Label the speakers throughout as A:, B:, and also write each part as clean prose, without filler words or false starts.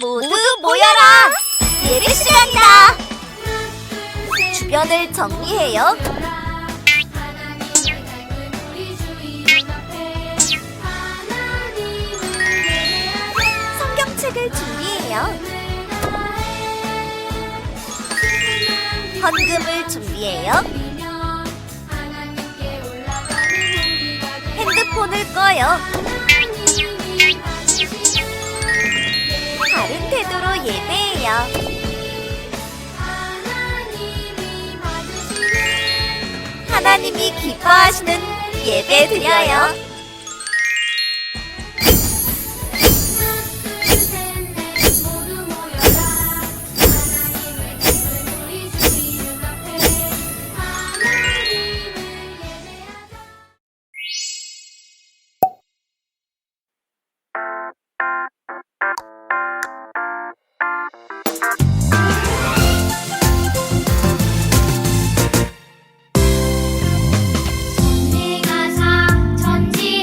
A: 모두 모여라! 예배 시간이다! 주변을 정리해요. 성경책을 준비해요. 헌금을 준비해요. 핸드폰을 꺼요. 바른 태도로 예배해요. 하나님이 기뻐하시는 예배 드려요.
B: 전지가사 전지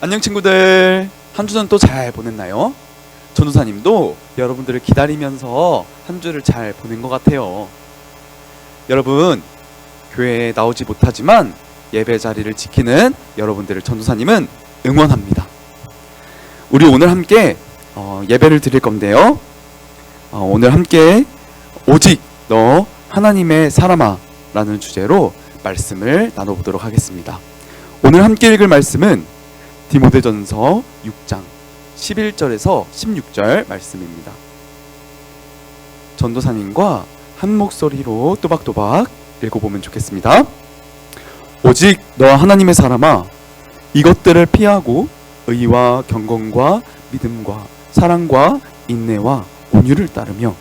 B: 안녕 친구들, 한 주는 또 잘 보냈나요? 전도사님도 여러분들을 기다리면서 한 주를 잘 보낸 것 같아요. 여러분, 교회에 나오지 못하지만 예배 자리를 지키는 여러분들을 전도사님은 응원합니다. 우리 오늘 함께 예배를 드릴 건데요. 오늘 함께 오직 너 하나님의 사람아 라는 주제로 말씀을 나눠보도록 하겠습니다. 오늘 함께 읽을 말씀은 디모데전서 6장 11절에서 16절 말씀입니다. 전도사님과 한 목소리로 또박또박 읽어보면 좋겠습니다. 오직 너 하나님의 사람아, 이것들을 피하고 의와 경건과 믿음과 사랑과 인내와 온유를 따르며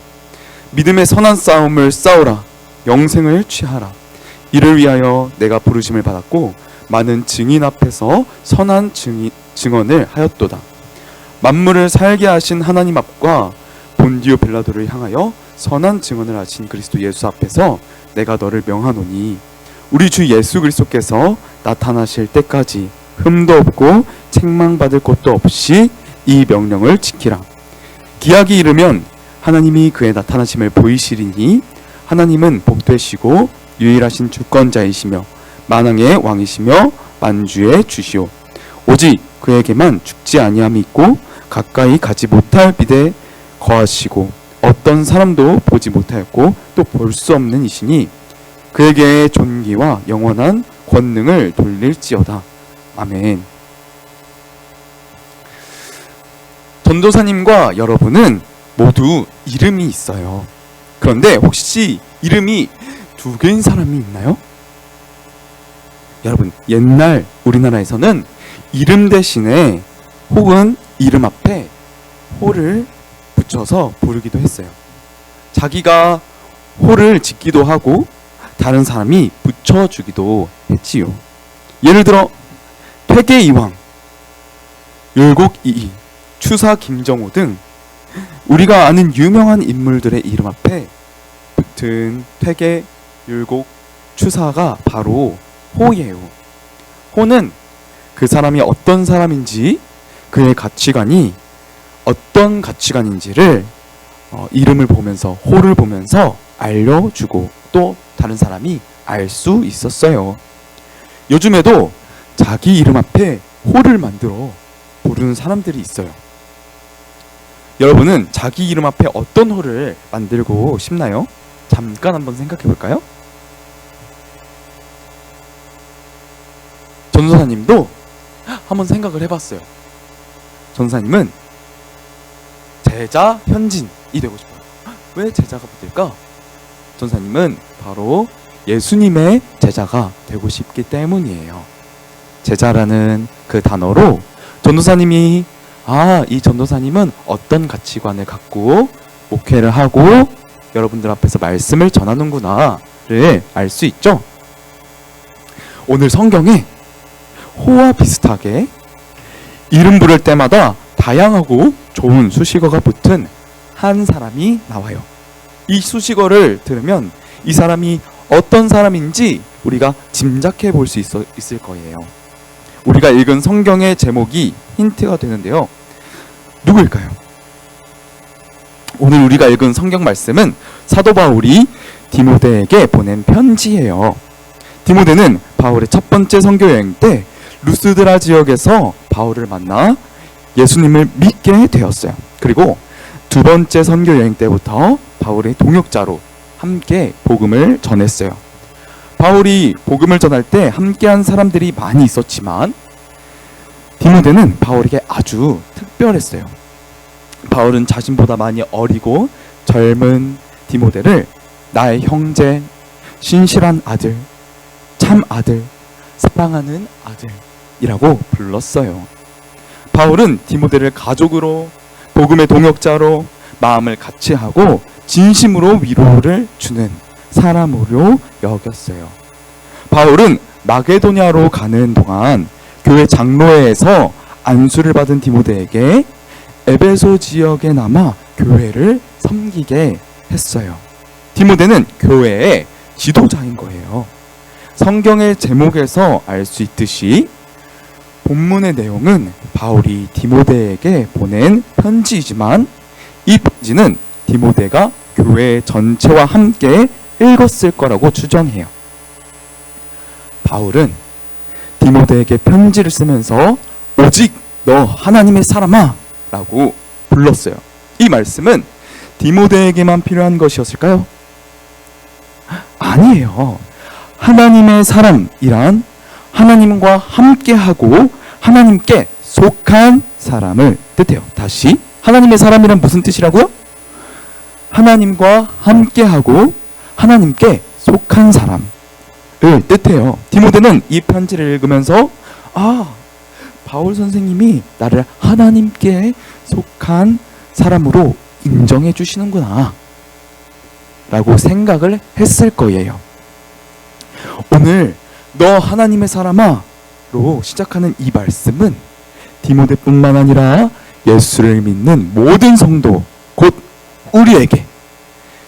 B: 믿음의 선한 싸움을 싸우라. 영생을 취하라. 이를 위하여 내가 부르심을 받았고 많은 증인 앞에서 선한 증언을 하였도다. 만물을 살게 하신 하나님 앞과 본디오 빌라도를 향하여 선한 증언을 하신 그리스도 예수 앞에서 내가 너를 명하노니 우리 주 예수 그리스도께서 나타나실 때까지 흠도 없고 책망받을 것도 없이 이 명령을 지키라. 기약이 이르면 하나님이 그의 나타나심을 보이시리니 하나님은 복되시고 유일하신 주권자이시며 만왕의 왕이시며 만주의 주시오. 오직 그에게만 죽지 아니함이 있고 가까이 가지 못할 빛에 거하시고 어떤 사람도 보지 못하였고 또 볼 수 없는 이시니 그에게 존귀와 영원한 권능을 돌릴지어다. 아멘. 전도사님과 여러분은 모두 이름이 있어요. 그런데 혹시 이름이 두 개인 사람이 있나요? 여러분, 옛날 우리나라에서는 이름 대신에 혹은 이름 앞에 호를 붙여서 부르기도 했어요. 자기가 호를 짓기도 하고 다른 사람이 붙여주기도 했지요. 예를 들어 퇴계이왕, 율곡이이, 추사 김정호 등 우리가 아는 유명한 인물들의 이름 앞에 붙은 퇴계, 율곡, 추사가 바로 호예요. 호는 그 사람이 어떤 사람인지, 그의 가치관이 어떤 가치관인지를 이름을 보면서, 호를 보면서 알려주고 또 다른 사람이 알 수 있었어요. 요즘에도 자기 이름 앞에 호를 만들어 부르는 사람들이 있어요. 여러분은 자기 이름 앞에 어떤 호를 만들고 싶나요? 잠깐 한번 생각해 볼까요? 전도사님도 한번 생각을 해봤어요. 전도사님은 제자 현진이 되고 싶어요. 왜 제자가 붙을까? 전도사님은 바로 예수님의 제자가 되고 싶기 때문이에요. 제자라는 그 단어로 전도사님이 이 전도사님은 어떤 가치관을 갖고 목회를 하고 여러분들 앞에서 말씀을 전하는구나를 알 수 있죠. 오늘 성경에 호와 비슷하게 이름 부를 때마다 다양하고 좋은 수식어가 붙은 한 사람이 나와요. 이 수식어를 들으면 이 사람이 어떤 사람인지 우리가 짐작해 볼 수 있을 거예요. 우리가 읽은 성경의 제목이 힌트가 되는데요. 누구일까요? 오늘 우리가 읽은 성경 말씀은 사도 바울이 디모데에게 보낸 편지예요. 디모데는 바울의 첫 번째 선교 여행 때 루스드라 지역에서 바울을 만나 예수님을 믿게 되었어요. 그리고 두 번째 선교 여행 때부터 바울의 동역자로 함께 복음을 전했어요. 바울이 복음을 전할 때 함께한 사람들이 많이 있었지만 디모데는 바울에게 아주 특별했어요. 바울은 자신보다 많이 어리고 젊은 디모데를 나의 형제, 신실한 아들, 참 아들, 사랑하는 아들이라고 불렀어요. 바울은 디모데를 가족으로, 복음의 동역자로 마음을 같이 하고 진심으로 위로를 주는 사람으로 여겼어요. 바울은 마게도냐로 가는 동안 교회 장로회에서 안수를 받은 디모데에게 에베소 지역에 남아 교회를 섬기게 했어요. 디모데는 교회의 지도자인 거예요. 성경의 제목에서 알 수 있듯이 본문의 내용은 바울이 디모데에게 보낸 편지이지만 이 편지는 디모데가 교회 전체와 함께 읽었을 거라고 추정해요. 바울은 디모데에게 편지를 쓰면서 오직 너 하나님의 사람아 라고 불렀어요. 이 말씀은 디모데에게만 필요한 것이었을까요? 아니에요. 하나님의 사람이란 하나님과 함께하고 하나님께 속한 사람을 뜻해요. 다시, 하나님의 사람이란 무슨 뜻이라고요? 하나님과 함께하고 하나님께 속한 사람을 뜻해요. 디모데는 이 편지를 읽으면서 바울 선생님이 나를 하나님께 속한 사람으로 인정해 주시는구나 라고 생각을 했을 거예요. 오늘 너 하나님의 사람아 로 시작하는 이 말씀은 디모데뿐만 아니라 예수를 믿는 모든 성도, 곧 우리에게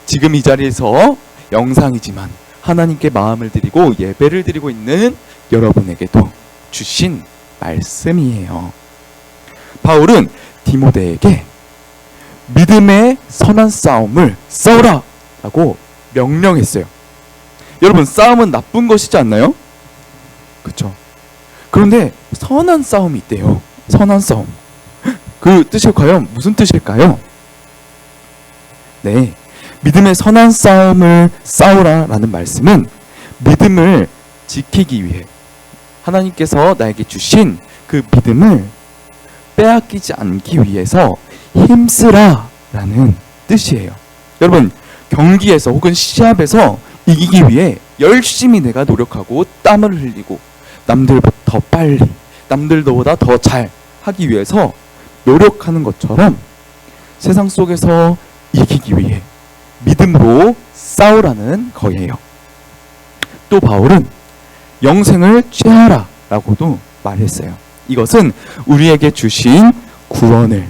B: 지금 이 자리에서 영상이지만 하나님께 마음을 드리고 예배를 드리고 있는 여러분에게도 주신 말씀이에요. 바울은 디모데에게 믿음의 선한 싸움을 싸우라 라고 명령했어요. 여러분, 싸움은 나쁜 것이지 않나요? 그쵸? 그런데 선한 싸움이 있대요. 선한 싸움. 그 뜻이 과연 무슨 뜻일까요? 네, 믿음의 선한 싸움을 싸우라 라는 말씀은 믿음을 지키기 위해 하나님께서 나에게 주신 그 믿음을 빼앗기지 않기 위해서 힘쓰라 라는 뜻이에요. 여러분, 경기에서 혹은 시합에서 이기기 위해 열심히 내가 노력하고 땀을 흘리고 남들보다 더 빨리, 남들보다 더 잘 하기 위해서 노력하는 것처럼 세상 속에서 이기기 위해 믿음으로 싸우라는 거예요. 또 바울은 영생을 취하라 라고도 말했어요. 이것은 우리에게 주신 구원을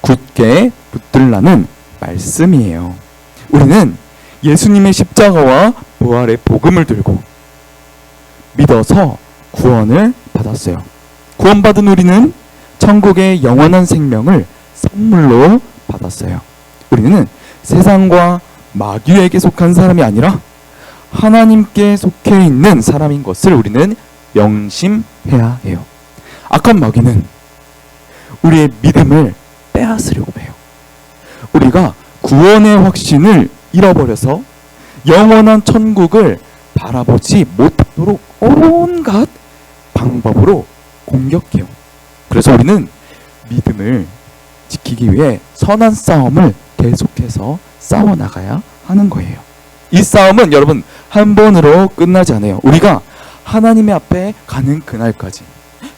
B: 굳게 붙들라는 말씀이에요. 우리는 예수님의 십자가와 부활의 복음을 들고 믿어서 구원을 받았어요. 구원받은 우리는 천국의 영원한 생명을 선물로 받았어요. 우리는 세상과 마귀에게 속한 사람이 아니라 하나님께 속해 있는 사람인 것을 우리는 명심해야 해요. 악한 마귀는 우리의 믿음을 빼앗으려고 해요. 우리가 구원의 확신을 잃어버려서 영원한 천국을 바라보지 못하도록 온갖 방법으로 공격해요. 그래서 우리는 믿음을 지키기 위해 선한 싸움을 계속해서 싸워나가야 하는 거예요. 이 싸움은 여러분 한 번으로 끝나지 않아요. 우리가 하나님의 앞에 가는 그날까지.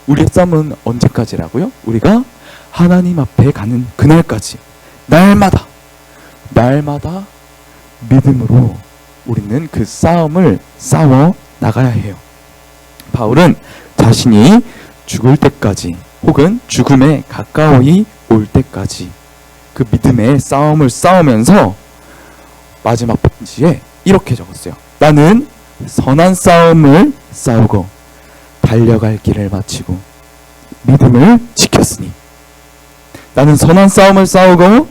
B: 우리의 싸움은 언제까지라고요? 우리가 하나님 앞에 가는 그날까지 날마다 믿음으로 우리는 그 싸움을 싸워 나가야 해요. 바울은 자신이 죽을 때까지 혹은 죽음에 가까이 올 때까지 그 믿음의 싸움을 싸우면서 마지막 편지에 이렇게 적었어요. 나는 선한 싸움을 싸우고 달려갈 길을 마치고 믿음을 지켰으니. 나는 선한 싸움을 싸우고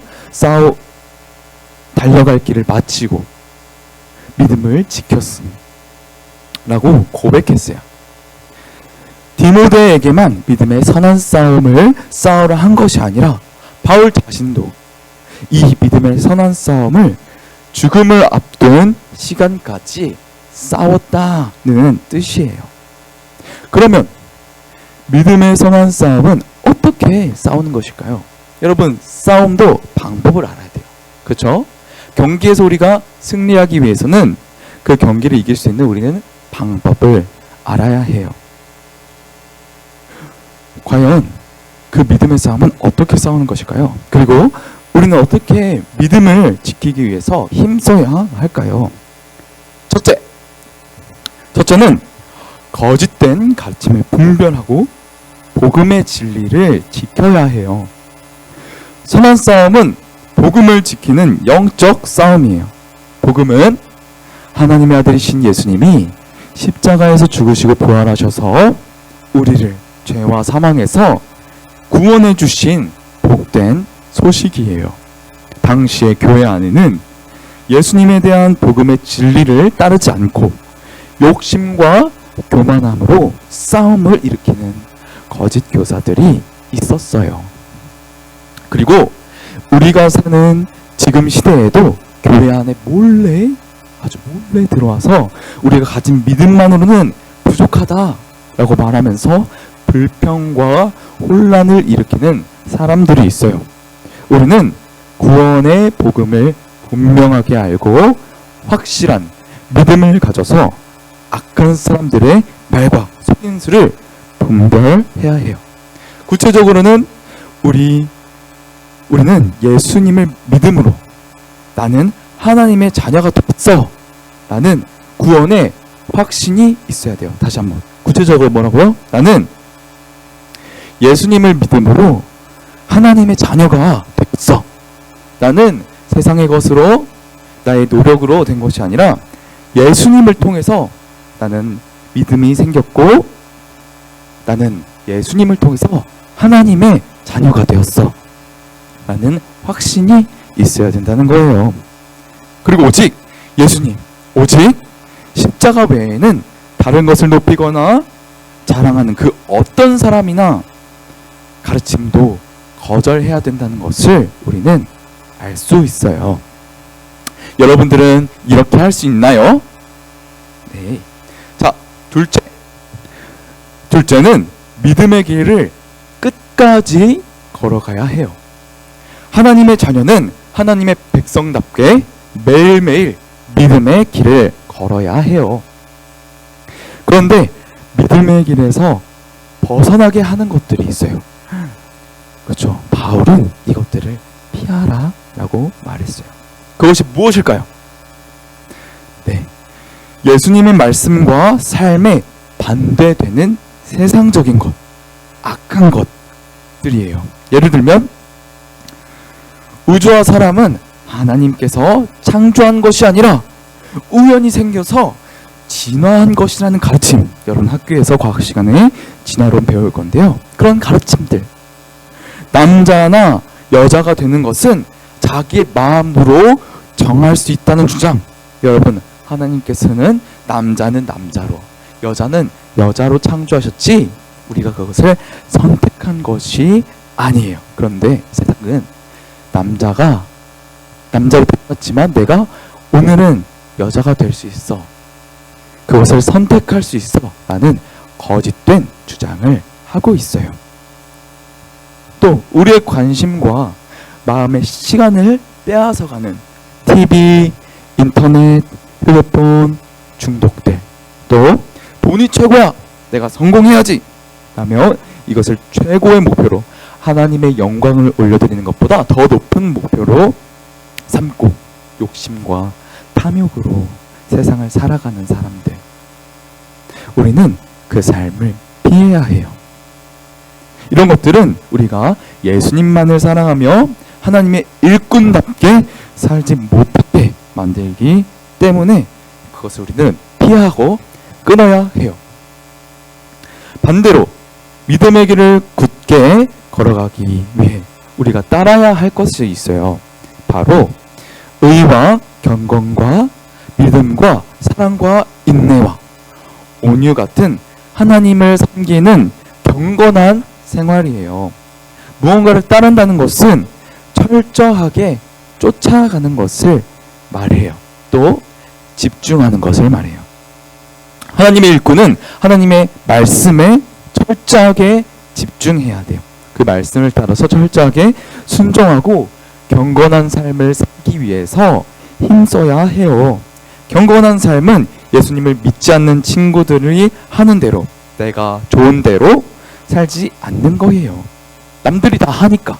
B: 달려갈 길을 마치고 믿음을 지켰으니 라고 고백했어요. 디모데에게만 믿음의 선한 싸움을 싸우라 한 것이 아니라 바울 자신도 이 믿음의 선한 싸움을 죽음을 앞둔 시간까지 싸웠다는 뜻이에요. 그러면 믿음의 선한 싸움은 어떻게 싸우는 것일까요? 여러분, 싸움도 방법을 알아야 돼요. 그렇죠? 경기에서 우리가 승리하기 위해서는 그 경기를 이길 수 있는 우리는 방법을 알아야 해요. 과연 그 믿음의 싸움은 어떻게 싸우는 것일까요? 그리고 우리는 어떻게 믿음을 지키기 위해서 힘써야 할까요? 첫째는 거짓된 가르침을 분별하고 복음의 진리를 지켜야 해요. 선한 싸움은 복음을 지키는 영적 싸움이에요. 복음은 하나님의 아들이신 예수님이 십자가에서 죽으시고 부활하셔서 우리를 죄와 사망에서 구원해 주신 복된 소식이에요. 당시의 교회 안에는 예수님에 대한 복음의 진리를 따르지 않고 욕심과 교만함으로 싸움을 일으키는 거짓 교사들이 있었어요. 그리고 우리가 사는 지금 시대에도 교회 안에 아주 몰래 들어와서 우리가 가진 믿음만으로는 부족하다라고 말하면서 불평과 혼란을 일으키는 사람들이 있어요. 우리는 구원의 복음을 분명하게 알고 확실한 믿음을 가져서 악한 사람들의 말과 속임수를 분별해야 해요. 구체적으로는 우리는 예수님을 믿음으로 나는 하나님의 자녀가 됐어 라는 구원의 확신이 있어야 돼요. 다시 한번 구체적으로 뭐라고요? 나는 예수님을 믿음으로 하나님의 자녀가 됐어. 나는 세상의 것으로 나의 노력으로 된 것이 아니라 예수님을 통해서 나는 믿음이 생겼고 나는 예수님을 통해서 하나님의 자녀가 되었어 라는 확신이 있어야 된다는 거예요. 그리고 오직 예수님, 오직 십자가 외에는 다른 것을 높이거나 자랑하는 그 어떤 사람이나 가르침도 거절해야 된다는 것을 우리는 알 수 있어요. 여러분들은 이렇게 할 수 있나요? 네. 자, 둘째는 믿음의 길을 끝까지 걸어가야 해요. 하나님의 자녀는 하나님의 백성답게 매일매일 믿음의 길을 걸어야 해요. 그런데 믿음의 길에서 벗어나게 하는 것들이 있어요. 그렇죠. 바울은 이것들을 피하라 라고 말했어요. 그것이 무엇일까요? 네. 예수님의 말씀과 삶에 반대되는 세상적인 것, 악한 것들이에요. 예를 들면 우주와 사람은 하나님께서 창조한 것이 아니라 우연히 생겨서 진화한 것이라는 가르침, 여러분 학교에서 과학 시간에 진화론 배울 건데요. 그런 가르침들, 남자나 여자가 되는 것은 자기의 마음으로 정할 수 있다는 주장. 여러분, 하나님께서는 남자는 남자로, 여자는 여자로 창조하셨지 우리가 그것을 선택한 것이 아니에요. 그런데 세상은 남자로 태어났지만 내가 오늘은 여자가 될 수 있어, 그것을 선택할 수 있어 라는 거짓된 주장을 하고 있어요. 또 우리의 관심과 마음의 시간을 빼앗아가는 TV, 인터넷, 휴대폰 중독들, 또 돈이 최고야, 내가 성공해야지 라며 이것을 최고의 목표로 하나님의 영광을 올려드리는 것보다 더 높은 목표로 삼고 욕심과 탐욕으로 세상을 살아가는 사람들, 우리는 그 삶을 피해야 해요. 이런 것들은 우리가 예수님만을 사랑하며 하나님의 일꾼답게 살지 못하게 만들기 때문에 그것을 우리는 피하고 끊어야 해요. 반대로 믿음의 길을 굳게 걸어가기 위해 우리가 따라야 할 것이 있어요. 바로 의와 경건과 믿음과 사랑과 인내와 온유 같은 하나님을 섬기는 경건한 생활이에요. 무언가를 따른다는 것은 철저하게 쫓아가는 것을 말해요. 또 집중하는 것을 말해요. 하나님의 일꾼은 하나님의 말씀에 철저하게 집중해야 돼요. 그 말씀을 따라서 철저하게 순종하고 경건한 삶을 살기 위해서 힘써야 해요. 경건한 삶은 예수님을 믿지 않는 친구들이 하는 대로, 내가 좋은 대로 살지 않는 거예요. 남들이 다 하니까,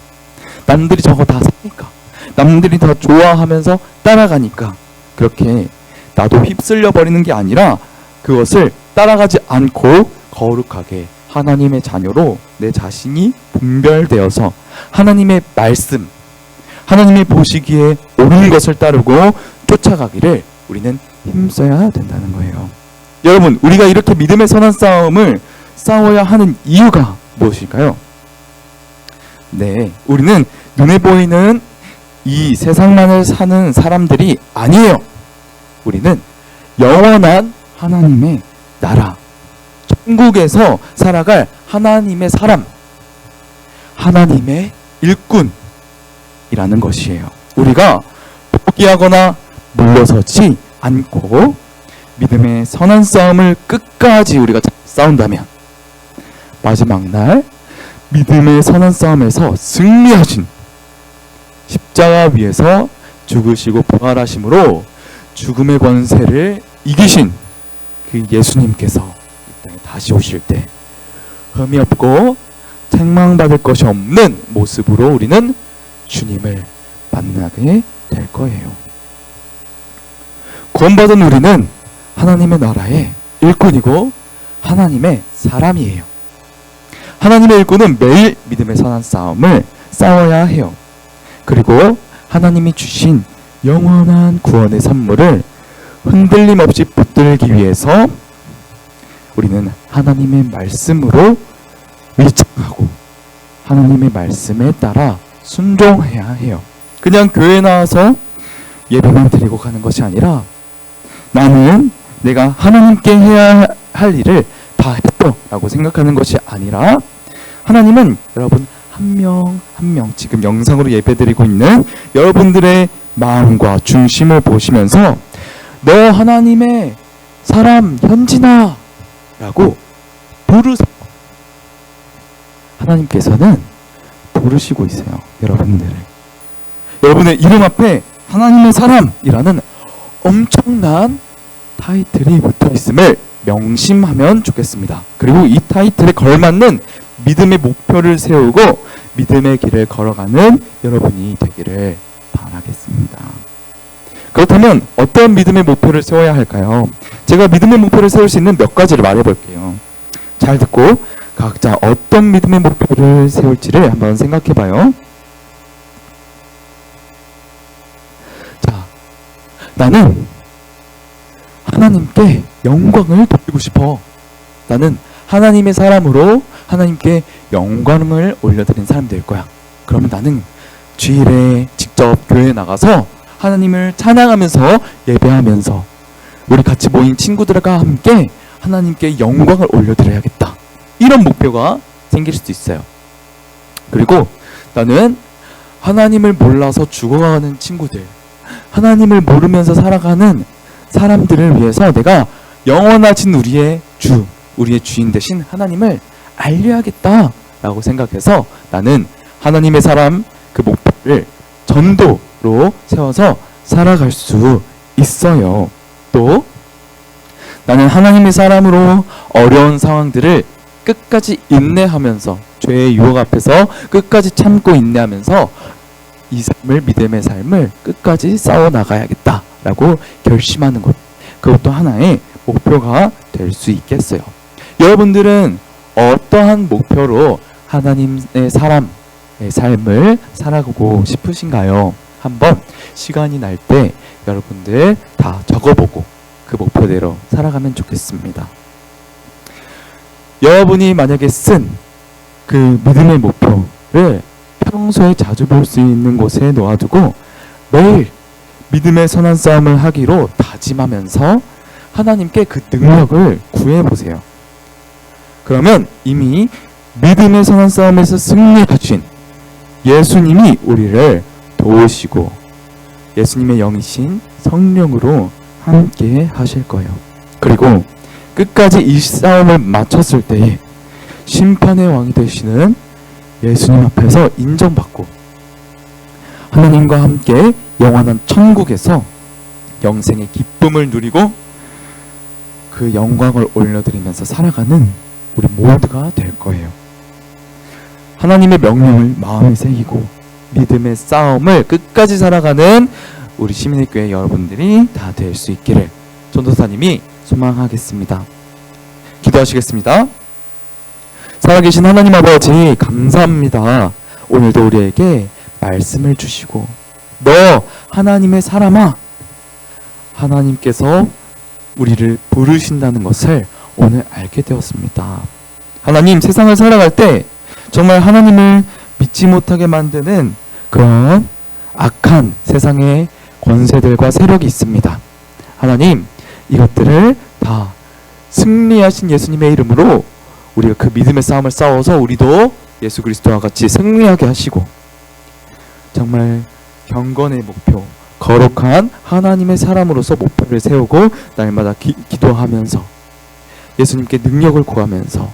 B: 남들이 저거 다 사니까, 남들이 다 좋아하면서 따라가니까 그렇게 나도 휩쓸려 버리는 게 아니라 그것을 따라가지 않고 거룩하게 하나님의 자녀로 내 자신이 분별되어서 하나님의 말씀, 하나님이 보시기에 옳은 것을 따르고 쫓아가기를 우리는 힘써야 된다는 거예요. 여러분, 우리가 이렇게 믿음의 선한 싸움을 싸워야 하는 이유가 무엇일까요? 네, 우리는 눈에 보이는 이 세상만을 사는 사람들이 아니에요. 우리는 영원한 하나님의 나라, 천국에서 살아갈 하나님의 사람, 하나님의 일꾼이라는 것이에요. 우리가 포기하거나 물러서지 않고 믿음의 선한 싸움을 끝까지 우리가 싸운다면 마지막 날 믿음의 선한 싸움에서 승리하신 십자가 위에서 죽으시고 부활하심으로 죽음의 권세를 이기신 그 예수님께서 이 땅에 다시 오실 때 흠이 없고 책망받을 것이 없는 모습으로 우리는 주님을 만나게 될 거예요. 구원받은 우리는 하나님의 나라의 일꾼이고 하나님의 사람이에요. 하나님의 일꾼은 매일 믿음의 선한 싸움을 싸워야 해요. 그리고 하나님이 주신 영원한 구원의 선물을 흔들림 없이 붙들기 위해서 우리는 하나님의 말씀으로 위장하고 하나님의 말씀에 따라 순종해야 해요. 그냥 교회 나와서 예배만 드리고 가는 것이 아니라 나는 내가 하나님께 해야 할 일을 다 했어 라고 생각하는 것이 아니라 하나님은 여러분 한 명 한 명 지금 영상으로 예배드리고 있는 여러분들의 마음과 중심을 보시면서 너 하나님의 사람 현진아 라고 부르세요. 하나님께서는 부르시고 있어요. 여러분들을. 여러분의 이름 앞에 하나님의 사람이라는 엄청난 타이틀이 붙어 있음을 명심하면 좋겠습니다. 그리고 이 타이틀에 걸맞는 믿음의 목표를 세우고 믿음의 길을 걸어가는 여러분이 되기를 바라겠습니다. 그렇다면 어떤 믿음의 목표를 세워야 할까요? 제가 믿음의 목표를 세울 수 있는 몇 가지를 말해볼게요. 잘 듣고 각자 어떤 믿음의 목표를 세울지를 한번 생각해봐요. 자, 나는 하나님께 영광을 돌리고 싶어. 나는 하나님의 사람으로 하나님께 영광을 올려드린 사람이 될 거야. 그러면 나는 주일에 직접 교회에 나가서 하나님을 찬양하면서 예배하면서 우리 같이 모인 친구들과 함께 하나님께 영광을 올려드려야겠다. 이런 목표가 생길 수도 있어요. 그리고 나는 하나님을 몰라서 죽어가는 친구들, 하나님을 모르면서 살아가는 사람들을 위해서 내가 영원하신 우리의 주, 우리의 주인 되신 하나님을 알려야겠다라고 생각해서 나는 하나님의 사람 그 목표를 전도로 세워서 살아갈 수 있어요. 또 나는 하나님의 사람으로 어려운 상황들을 끝까지 인내하면서 죄의 유혹 앞에서 끝까지 참고 인내하면서 이 삶을 믿음의 삶을 끝까지 싸워 나가야겠다라고 결심하는 것, 그것도 하나의 목표가 될 수 있겠어요. 여러분들은 어떠한 목표로 하나님의 사람의 삶을 살아가고 싶으신가요? 한번 시간이 날 때 여러분들 다 적어보고 그 목표대로 살아가면 좋겠습니다. 여러분이 만약에 쓴 그 믿음의 목표를 평소에 자주 볼 수 있는 곳에 놓아두고 매일 믿음의 선한 싸움을 하기로 다짐하면서 하나님께 그 능력을 구해보세요. 그러면 이미 믿음의 선한 싸움에서 승리하신 예수님이 우리를 도우시고 예수님의 영이신 성령으로 함께 하실 거예요. 그리고 끝까지 이 싸움을 마쳤을 때에 심판의 왕이 되시는 예수님 앞에서 인정받고 하나님과 함께 영원한 천국에서 영생의 기쁨을 누리고 그 영광을 올려드리면서 살아가는 우리 모두가 될 거예요. 하나님의 명령을 마음에 새기고 믿음의 싸움을 끝까지 살아가는 우리 시민의 교회 여러분들이 다 될 수 있기를 전도사님이 소망하겠습니다. 기도하시겠습니다. 살아계신 하나님 아버지 감사합니다. 오늘도 우리에게 말씀을 주시고 너 하나님의 사람아, 하나님께서 우리를 부르신다는 것을 오늘 알게 되었습니다. 하나님, 세상을 살아갈 때 정말 하나님을 믿지 못하게 만드는 그런 악한 세상의 권세들과 세력이 있습니다. 하나님, 이것들을 다 승리하신 예수님의 이름으로 우리가 그 믿음의 싸움을 싸워서 우리도 예수 그리스도와 같이 승리하게 하시고, 정말 경건의 목표, 거룩한 하나님의 사람으로서 목표를 세우고 날마다 기도하면서 예수님께 능력을 구하면서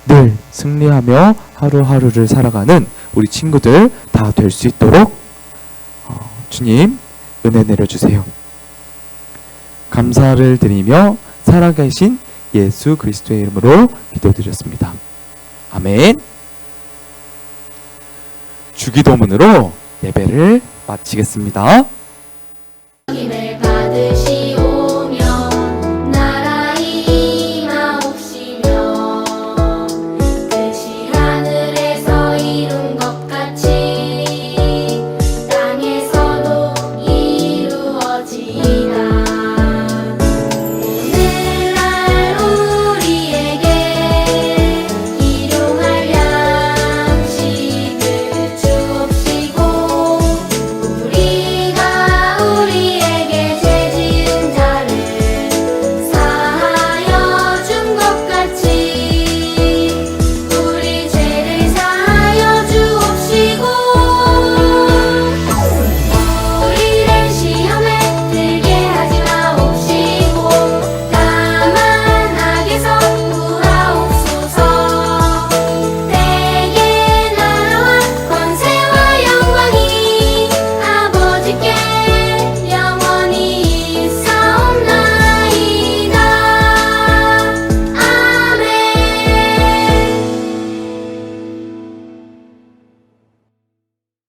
B: 늘 승리하며 하루하루를 살아가는 우리 친구들 다 될 수 있도록 주님 은혜 내려주세요. 감사를 드리며 살아계신 예수 그리스도의 이름으로 기도드렸습니다. 아멘. 주기도문으로 예배를 마치겠습니다.
C: 힘을